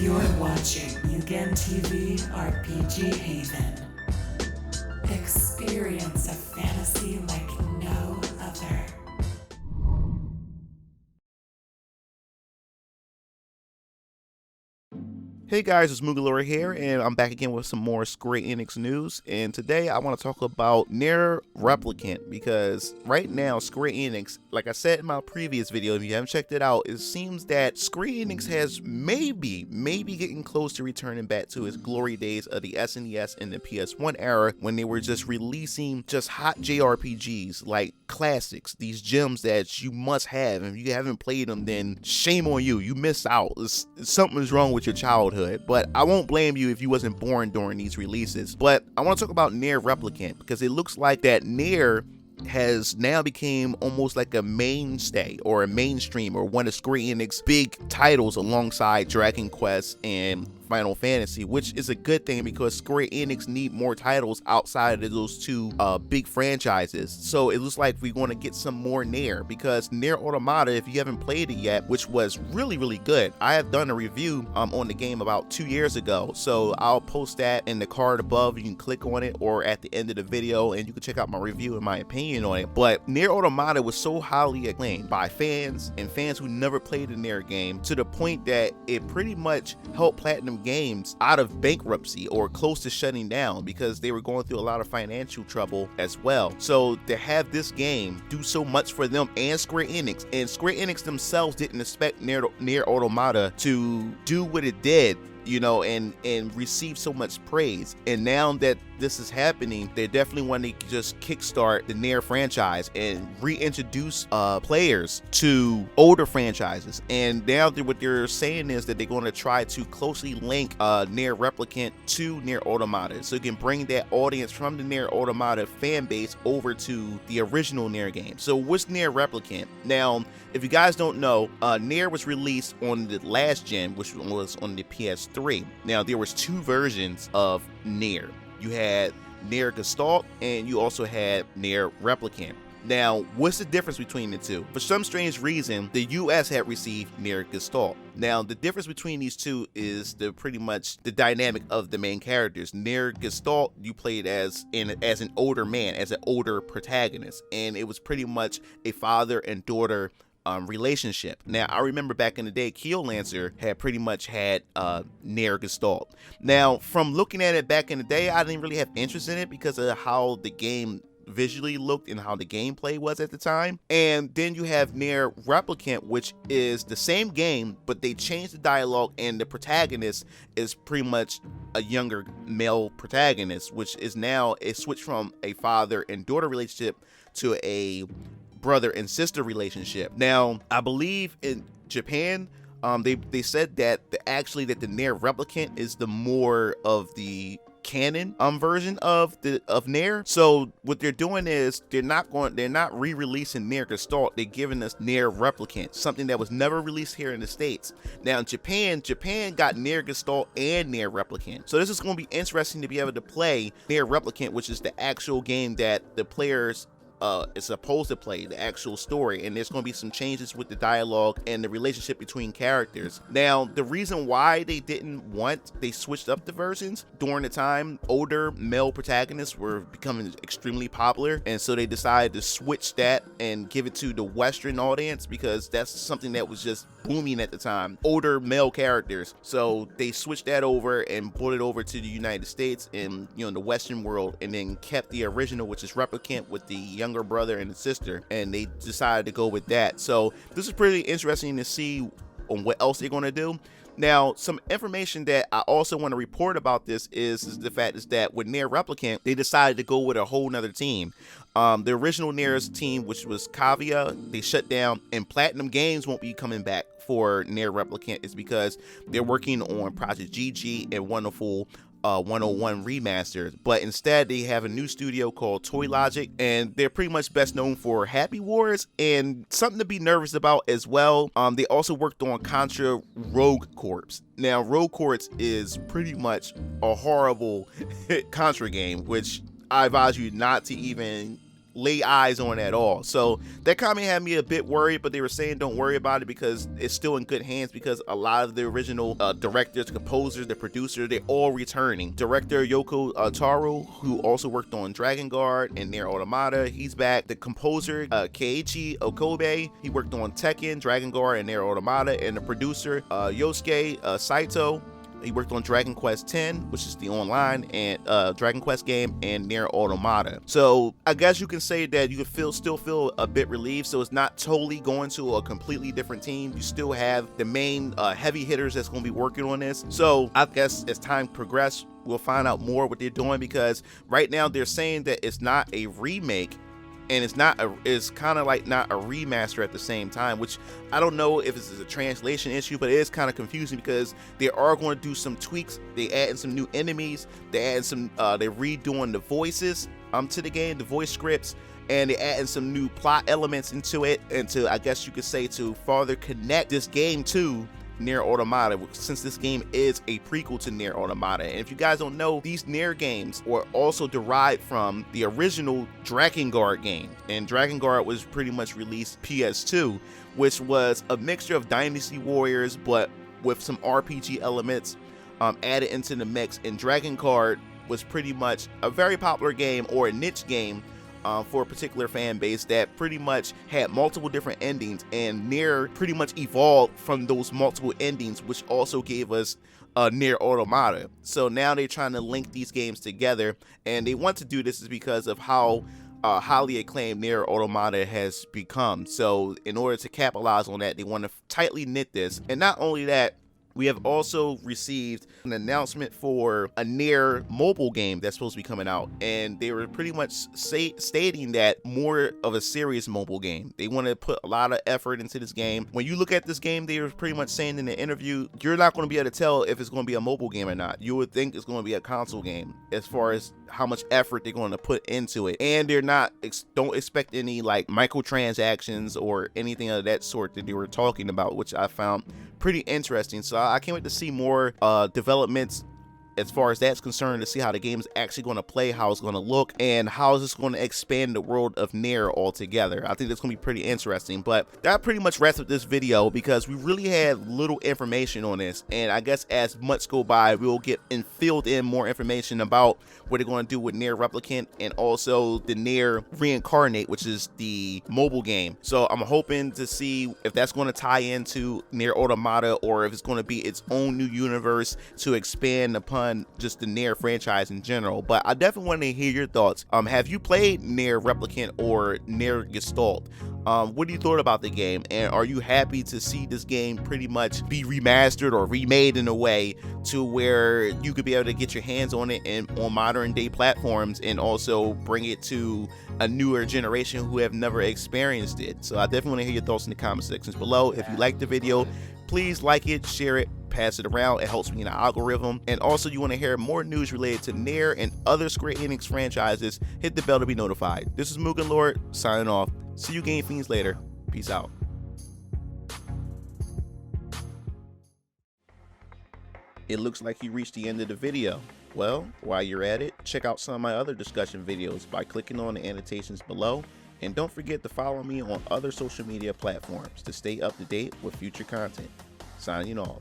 You're watching Mugen TV RPG Haven. Experience a fantasy like no other. Hey guys, it's MugenLord here, and I'm back again with some more Square Enix news. And today I want to talk about Nier Replicant, because right now Square Enix, like I said in my previous video, if you haven't checked it out, it seems that Square Enix has maybe getting close to returning back to its glory days of the SNES and the PS1 era, when they were just releasing just hot JRPGs, like classics, these gems that you must have, and if you haven't played them, then shame on you, you missed out. Something's wrong with your childhood. But I won't blame you if you wasn't born during these releases. But I want to talk about Nier Replicant, because it looks like that Nier has now became almost like a mainstay or a mainstream or one of Square Enix's big titles alongside Dragon Quest and Final Fantasy, which is a good thing because Square Enix need more titles outside of those two big franchises. So it looks like we're going to get some more Nier, because Nier Automata, if you haven't played it yet, which was really good, I have done a review on the game about 2 years ago, so I'll post that in the card above. You can click on it, or at the end of the video, and you can check out my review and my opinion on it. But Nier Automata was so highly acclaimed by fans and fans who never played the Nier game, to the point that it pretty much helped Platinum Games out of bankruptcy or close to shutting down, because they were going through a lot of financial trouble as well. So to have this game do so much for them and Square Enix, and Square Enix themselves didn't expect Nier Automata to do what it did, you know, and receive so much praise. And now that this is happening, they definitely want to just kickstart the Nier franchise and reintroduce players to older franchises. And now what they're saying is that they're going to try to closely link Nier Replicant to Nier Automata, so you can bring that audience from the Nier Automata fan base over to the original Nier game. So what's Nier Replicant? Now, if you guys don't know, Nier was released on the last gen, which was on the PS3. Now, there was two versions of Nier. You had Nier Gestalt, and you also had Nier Replicant. Now, what's the difference between the two? For some strange reason, the US had received Nier Gestalt. Now, the difference between these two is pretty much the dynamic of the main characters. Nier Gestalt, you played as an older man, as an older protagonist, and it was pretty much a father and daughter relationship. Now, I remember back in the day, Keellancer had pretty much had Nier Gestalt. Now, from looking at it back in the day, I didn't really have interest in it because of how the game visually looked and how the gameplay was at the time. And then you have Nier Replicant, which is the same game, but they changed the dialogue, and the protagonist is pretty much a younger male protagonist, which is now a switch from a father and daughter relationship to a brother and sister relationship. Now, I believe in Japan, they said that the Nier Replicant is the more of the canon version of Nier. So what they're doing is they're not re-releasing Nier Gestalt. They're giving us Nier Replicant, something that was never released here in the States. Now in Japan got Nier Gestalt and Nier Replicant. So this is going to be interesting to be able to play Nier Replicant, which is the actual game that the players is supposed to play, the actual story. And there's going to be some changes with the dialogue and the relationship between characters. Now, the reason why they switched up the versions during the time older male protagonists were becoming extremely popular, and so they decided to switch that and give it to the Western audience, because that's something that was just booming at the time, older male characters. So they switched that over and brought it over to the United States and, you know, the Western world, and then kept the original, which is Replicant, with the younger brother and the sister, and they decided to go with that. So this is pretty interesting to see on what else they're going to do. Now, some information that I also want to report about this is the fact is that with Nier Replicant, they decided to go with a whole nother team. The original Nier's team, which was Kavia, they shut down, and Platinum Games won't be coming back for Nier Replicant. Is because they're working on Project GG and Wonderful 101 remastered, but instead they have a new studio called Toy Logic, and they're pretty much best known for Happy Wars and something to be nervous about as well. They also worked on Contra Rogue Corps. Now, Rogue Corps is pretty much a horrible Contra game, which I advise you not to even lay eyes on at all. So that kind of had me a bit worried, but they were saying don't worry about it because it's still in good hands, because a lot of the original directors, composers, the producer, they're all returning. Director Yoko Taro, who also worked on Dragon Guard and Nier Automata, he's back. The composer Keiichi Okobe, he worked on Tekken, Dragon Guard, and Nier Automata. And the producer Yosuke Saito, he worked on Dragon Quest X, which is the online and Dragon Quest game, and Nier Automata. So I guess you can say that you can still feel a bit relieved. So it's not totally going to a completely different team. You still have the main heavy hitters that's going to be working on this. So I guess as time progresses, we'll find out more what they're doing, because right now they're saying that it's not a remake, and it's kind of like not a remaster at the same time, which I don't know if this is a translation issue, but it is kind of confusing because they are going to do some tweaks. They add in some new enemies, they add some they're redoing the voices to the game, the voice scripts, and they add in some new plot elements into it, and to, I guess you could say, to further connect this game to Nier Automata, since this game is a prequel to Nier Automata. And if you guys don't know, these Nier games were also derived from the original Dragon Guard game, and Dragon Guard was pretty much released PS2, which was a mixture of Dynasty Warriors but with some RPG elements added into the mix. And Dragon Guard was pretty much a very popular game, or a niche game, for a particular fan base that pretty much had multiple different endings, and Nier pretty much evolved from those multiple endings, which also gave us Nier Automata. So now they're trying to link these games together, and they want to do this is because of how highly acclaimed Nier Automata has become. So in order to capitalize on that, they want to tightly knit this. And not only that, we have also received an announcement for a Nier mobile game that's supposed to be coming out, and they were pretty much stating that more of a serious mobile game. They want to put a lot of effort into this game. When you look at this game, they were pretty much saying in the interview, you're not going to be able to tell if it's going to be a mobile game or not. You would think it's going to be a console game as far as how much effort they're going to put into it. And they're not, don't expect any like microtransactions or anything of that sort that they were talking about, which I found pretty interesting. So I can't wait to see more developments as far as that's concerned, to see how the game is actually going to play, how it's going to look, and how is this going to expand the world of Nier altogether. I think that's going to be pretty interesting. But that pretty much wraps up this video, because we really had little information on this, and I guess as months go by, we'll get filled in more information about what they're going to do with Nier Replicant, and also the Nier Reincarnate, which is the mobile game. So I'm hoping to see if that's going to tie into Nier Automata, or if it's going to be its own new universe to expand upon just the Nier franchise in general. But I definitely want to hear your thoughts. Have you played Nier Replicant or Nier Gestalt? What do you thought about the game, and are you happy to see this game pretty much be remastered or remade in a way to where you could be able to get your hands on it and on modern day platforms, and also bring it to a newer generation who have never experienced it? So I definitely want to hear your thoughts in the comment sections below. If you liked the video, please like it, share it, pass it around. It helps me in the algorithm. And also, you want to hear more news related to Nier and other Square Enix franchises, hit the bell to be notified. This is MugenLord signing off. See you Game Fiends later. Peace out. It looks like you reached the end of the video. Well, while you're at it, check out some of my other discussion videos by clicking on the annotations below. And don't forget to follow me on other social media platforms to stay up to date with future content. Signing off.